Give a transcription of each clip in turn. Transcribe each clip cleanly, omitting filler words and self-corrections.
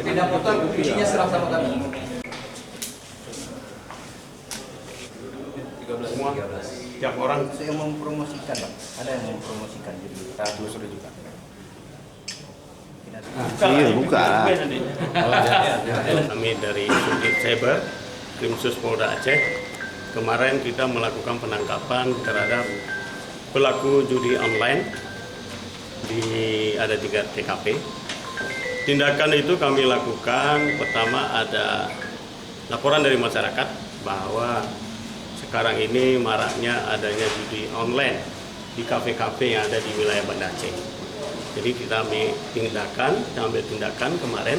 Tidak motor, isinya serah sama kami. 13 semua. Tiap orang Saya mempromosikan, Pak. Ada yang mempromosikan jadi kita telusuri juga. Iya, buka. Kami dari Subdit Cyber, Krimsus Polda Aceh, kemarin kita melakukan penangkapan terhadap pelaku judi online ada 3 TKP. Tindakan itu kami lakukan, pertama ada laporan dari masyarakat bahwa sekarang ini maraknya adanya judi online di kafe-kafe yang ada di wilayah Banda Aceh. Jadi kita ambil tindakan kemarin,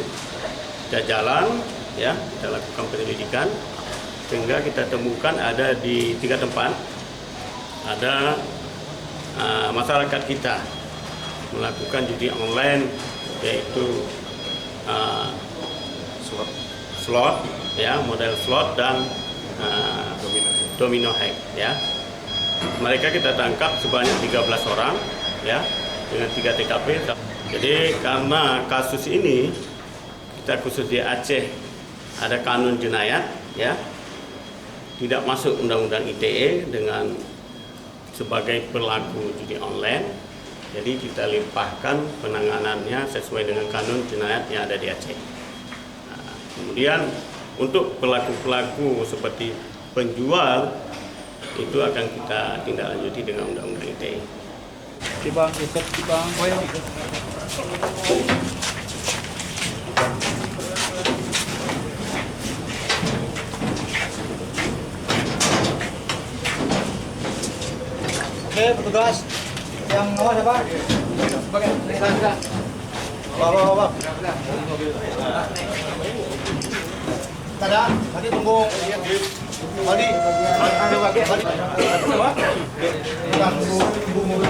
kita jalan, ya, kita lakukan penyelidikan, sehingga kita temukan ada di 3 tempat, ada masyarakat kita melakukan judi online, yaitu slot, ya, model slot dan domino hack, ya. Mereka kita tangkap sebanyak 13 orang, ya, dengan 3 TKP. Jadi karena kasus ini kita khusus di Aceh ada kanun jenayat, ya, tidak masuk undang-undang ITE dengan sebagai pelaku judi online. Jadi kita limpahkan penanganannya sesuai dengan kanun jenayat yang ada di Aceh. Nah, kemudian untuk pelaku-pelaku seperti penjual itu akan kita tindak lanjuti dengan undang-undang ITE. Bang, ikut bang. Oke, petugas yang awas apa? Bawa. Ada, tadi tunggu. Balik. Tunggu mobil.